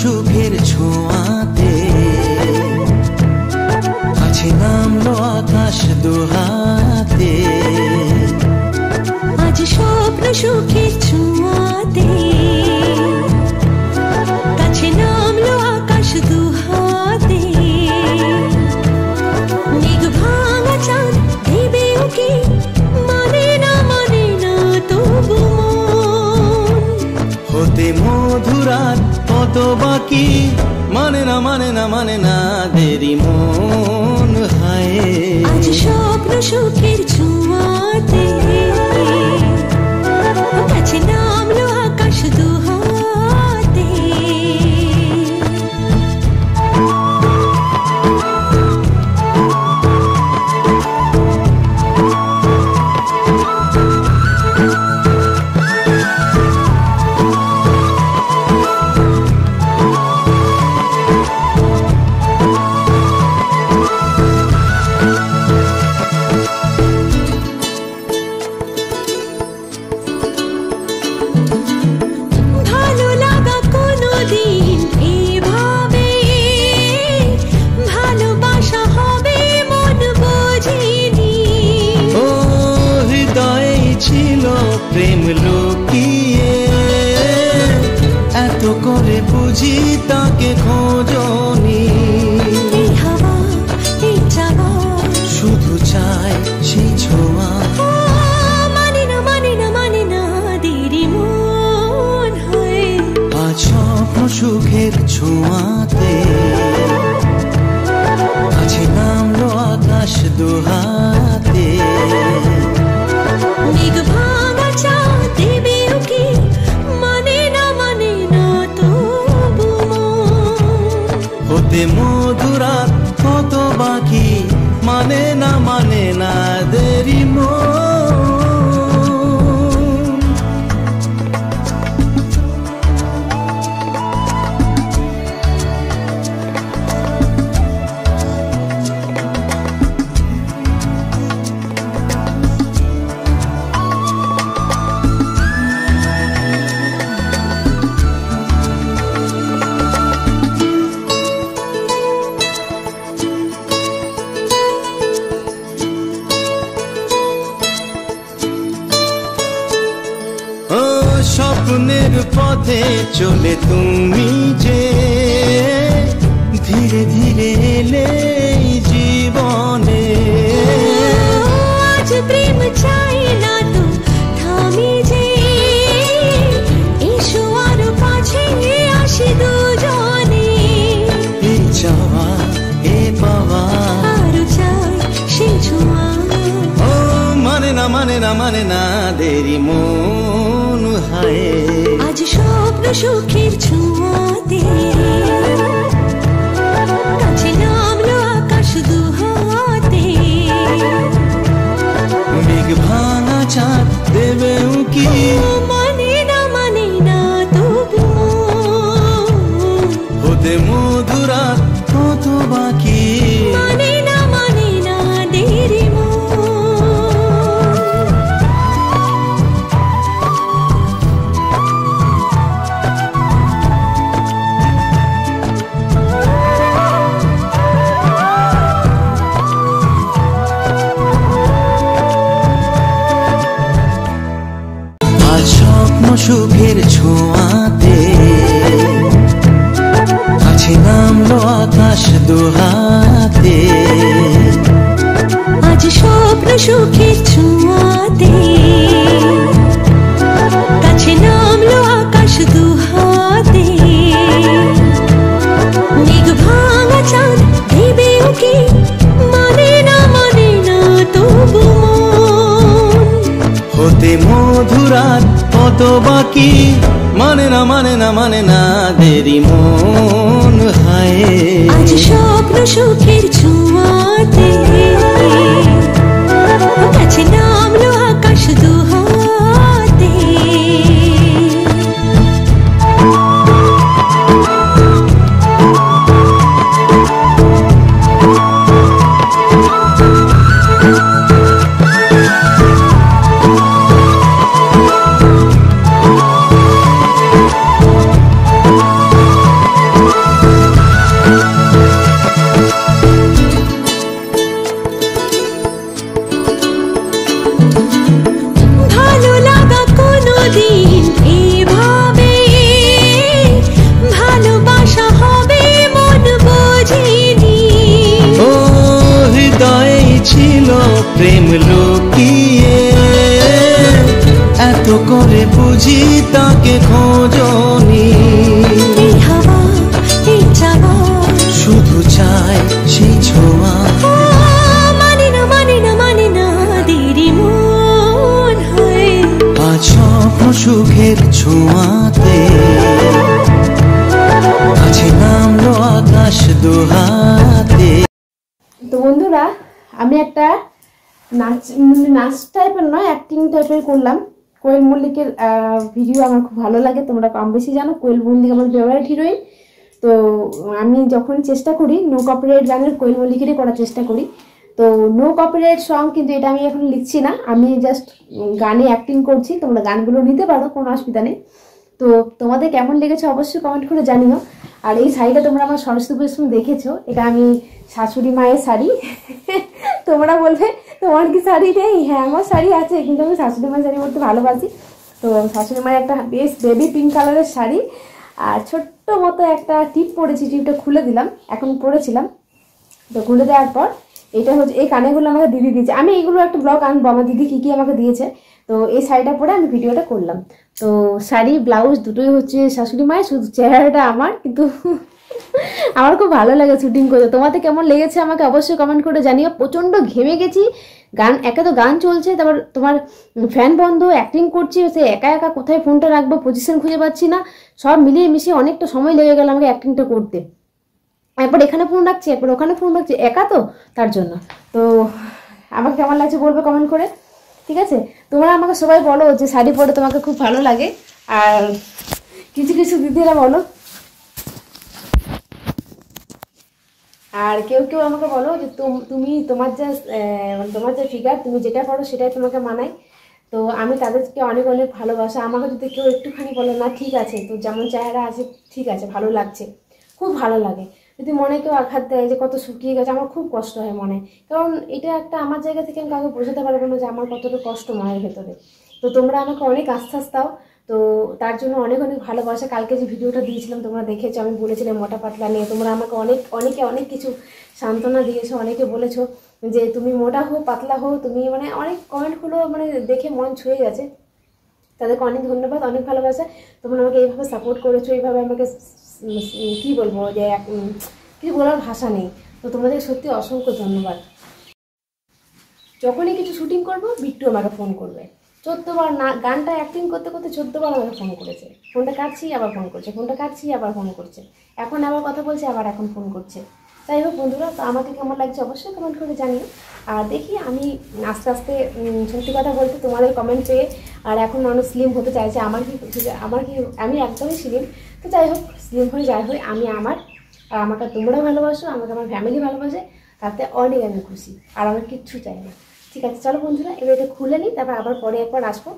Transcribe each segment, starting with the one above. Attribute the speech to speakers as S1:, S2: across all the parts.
S1: সুখের ছোঁয়াতে কাছে নামলো আকাশ দুহাতে,
S2: আজ স্বপ্ন সুখের ছোঁয়াতে কাছে নামলো আকাশ দুহাতে। মেঘ ভাঙা চাঁদ দেবে ওকে, মানে না তবু
S1: হতে মধুরাত কত বাকি, মানে না দেরি মন হায়।
S2: আজ স্বপ্ন সুখের ছোঁয়াতে কাছে নামলো আকাশ দুহাতে।
S1: প্রেম লুকিয়ে এত করে বুঝি তাকে খোঁজনি, শুধু চাই সেই ছোঁয়া,
S2: মানে না দেরি মন হয়।
S1: আজ স্বপ্ন সুখের ছোঁয়াতে কাছে নামলো আকাশ দুহাতে।
S2: মেঘ ভাঙা চাঁদ দেবে ওকে, মানে না তবু
S1: হতে মধুরাত কত বাকি, মানে না দেরি মন। স্বপ্নের পথে চলে তুমি যে ধীরে ধীরে এলে জীবনে,
S2: আজ প্রেম চাই না তো থামি যে, এসো আর কাছে আসি দুজনে।
S1: এই চাওয়া এ পাওয়া
S2: আরো চাই সেই ছোঁয়া,
S1: ও মানে না দেরি মন হায়।
S2: আজ স্বপ্ন সুখের ছোঁয়াতে কাছে নামলো আকাশ দুহাতে।
S1: মেঘ ভাঙা চাঁদ দেবে উকি,
S2: মানে না তবু
S1: হতে মধুরাত কত বাকি,
S2: মানে না দেরি মন।
S1: স্বপ্ন সুখের ছোঁয়াতে কাছে নামলো আকাশ দুহাতে।
S2: আজ স্বপ্ন সুখের ছোঁয়াতে কাছে নামলো আকাশ দুহাতে। মেঘ ভাঙা চাঁদ দেবে ওকে, মানে না তবু
S1: হতে মধুরাত কত বাকি, মানে না মানে না মানে না দেরি মন হায়
S2: আজ স্বপ্ন সুখের ছোঁয়াতে কাছে নামলো আকাশ দুহাতে
S1: প্রেম লুকিয়ে এত করে বুঝি তাকে খোঁজনি শুধু চাই সেই ছোঁয়া
S2: মানে না মানে না মানে না দেরি মন হয়
S1: আজ স্বপ্ন সুখের ছোঁয়াতে কাছে নামলো আকাশ দুহাতে।
S3: তো বন্ধুরা আমি একটা নাচ টাইপের নয় অ্যাক্টিং টাইপের করলাম। কোয়েল মল্লিকের ভিডিও আমার খুব ভালো লাগে, তোমরা কম বেশি জানো কোয়েল মল্লিক আমার ফেভারিট হিরোইন। তো আমি যখন চেষ্টা করি নো কপিরাইট গানের কোয়েল মল্লিকেরই করার চেষ্টা করি। তো নো কপিরাইট সং কিন্তু এটা আমি এখন লিখছি না, আমি জাস্ট গানে অ্যাক্টিং করছি। তোমরা গানগুলো নিতে পারো, কোনো অসুবিধা নেই। তো তোমাদের কেমন লেগেছে অবশ্যই কমেন্ট করে জানিও। আর এই শাড়িটা তোমরা আমার সরস্বতী পুজোর সময় দেখেছো, এটা আমি শাশুড়ি মায়ের শাড়ি। তোমরা বলবে তোমার কি শাড়ি নেই? হ্যাঁ আমার শাড়ি আছে, কিন্তু আমি শাশুড়ি মায়ের শাড়ি পরতে ভালোবাসি। তো শাশুড়ি মায়ের একটা বেশ বেবি পিঙ্ক কালারের শাড়ি আর ছোট্ট মতো একটা টিপ পরেছি, টিপটা খুলে দিলাম, এখন পরেছিলাম। তো খুলে দেওয়ার পর এটা হচ্ছে এই কানেগুলো আমাকে দিদি দিয়েছে। আমি এইগুলো একটা ব্লগ আনবো আমার দিদি কী কী আমাকে দিয়েছে। তো এই শাড়িটা পরে আমি ভিডিওটা করলাম। তো শাড়ি ব্লাউজ দুটোই হচ্ছে শাশুড়ি মায়ের, শুধু চেহারাটা আমার। কিন্তু আমার খুব ভালো লাগে শুটিং করতে। তোমাদের কেমন লেগেছে আমাকে অবশ্যই কমেন্ট করে জানিও। প্রচণ্ড ঘেমে গেছি, গান একে তো গান চলছে, তারপর তোমার ফ্যান বন্ধ, অ্যাক্টিং করছি, সে একা একা কোথায় ফোনটা রাখবো পজিশন খুঁজে পাচ্ছি না। সব মিলিয়ে মিশিয়ে অনেকটা সময় লেগে গেল আমাকে অ্যাক্টিংটা করতে। একবার এখানে ফোন রাখছি, একবার ওখানে ফোন রাখছি, একা তো তার জন্য। তো আমাকে কেমন লাগছে বলবে কমেন্ট করে, ঠিক আছে? তোমরা আমাকে সবাই বলো যে শাড়ি পরে তোমাকে খুব ভালো লাগে, আর কিছু কিছু দিদিরা বলো, আর কেউ কেউ আমাকে বলো যে তুমি তোমার যে ফিগার তুমি যেটা করো সেটাই তোমাকে মানায়। তো আমি তাদেরকে অনেক অনেক ভালোবাসা। আমাকে যদি কেউ একটুখানি বলে না ঠিক আছে, তো যেমন চেহারা আছে ঠিক আছে, ভালো লাগছে, খুব ভালো লাগে। যদি মনে কেউ আঘাত দেয় যে কত শুকিয়ে গেছে, আমার খুব কষ্ট হয় মনে, কারণ এটা একটা আমার জায়গা থেকে আমি কাউকে বোঝাতে পারবো না যে আমার কতটা কষ্ট মনের ভেতরে। তো তোমরা আমাকে অনেক আশ্বাস দাও, তো তার জন্য অনেক অনেক ভালোবাসা। কালকে যে ভিডিওটা দিয়েছিলাম তোমরা দেখেছো, আমি বলেছিলাম মোটা পাতলা নিয়ে, তোমরা আমাকে অনেক কিছু সান্ত্বনা দিয়েছো। অনেকে বলেছো যে তুমি মোটা হো পাতলা হো, তুমি মানে অনেক কমেন্টগুলো মানে দেখে মন ছুঁয়ে গেছে। তাদেরকে অনেক ধন্যবাদ, অনেক ভালোবাসা। তোমরা আমাকে এইভাবে সাপোর্ট করেছো, এইভাবে আমাকে কী বলবো যে কিছু বলার ভাষা নেই। তো তোমাদের সত্যি অসংখ্য ধন্যবাদ। যখনই কিছু শুটিং করবো বিট্টু আমাকে ফোন করবে 14 বার, না গানটা অ্যাক্টিং করতে করতে 14 বার আমাকে ফোন করেছে। ফোনটা কাটছি আবার ফোন করছে, ফোনটা কাটছি আবার ফোন করছে, এখন আবার কথা বলছে, আবার এখন ফোন করছে। যাই হোক বন্ধুরা, তো আমাকে কেমন লাগছে অবশ্যই কমেন্ট করে জানিও। আর দেখি আমি আস্তে আস্তে সত্যি কথা বলতে তোমাদের কমেন্ট পেয়ে, আর এখন মানুষ স্লিম হতে চাইছে। আমার কি আমি একদমই স্লিম। তো যাই হোক, স্লিম হয়ে যাই হয়ে আমি আর আমাকে তোমরা ভালোবাসো, আমাকে আমার ফ্যামিলি ভালোবাসে, তাতে অনেক আমি খুশি। আর আমার কিচ্ছু চাই না। ঠিক আছে চলো বন্ধুরা, এবার এটা খুলে নিই, তারপর আবার পরে একবার আসবো।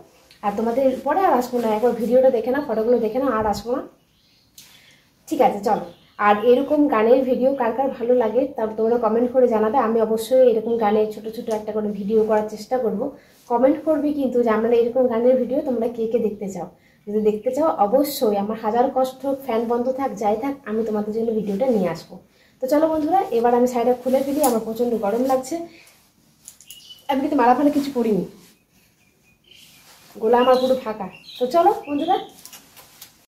S3: আর তোমাদের পরে আর আসবো না, একবার ভিডিওটা দেখে না, ফটোগুলো দেখে না, আর আসবো না। ঠিক আছে চলো। আর এরকম গানের ভিডিও কার কার ভালো লাগে তারপর তোমরা কমেন্ট করে জানাবে। আমি অবশ্যই এরকম গানের ছোট ছোট একটা করে ভিডিও করার চেষ্টা করব। কমেন্ট করবে কিন্তু যে আমরা এরকম গানের ভিডিও তোমরা কে কে দেখতে চাও। যদি দেখতে চাও অবশ্যই, আমার হাজার কষ্ট হোক, ফ্যান বন্ধ থাক, যাই থাক, আমি তোমাদের জন্য ভিডিওটা নিয়ে আসবো। তো চলো বন্ধুরা, এবার আমি শাড়িটা খুলে ফেলি, আমার প্রচণ্ড গরম লাগছে। আমি কিন্তু মালা ফালা কিছু পরিনি, গোলা আমার পুরো ফাঁকা। তো চলো বন্ধুরা।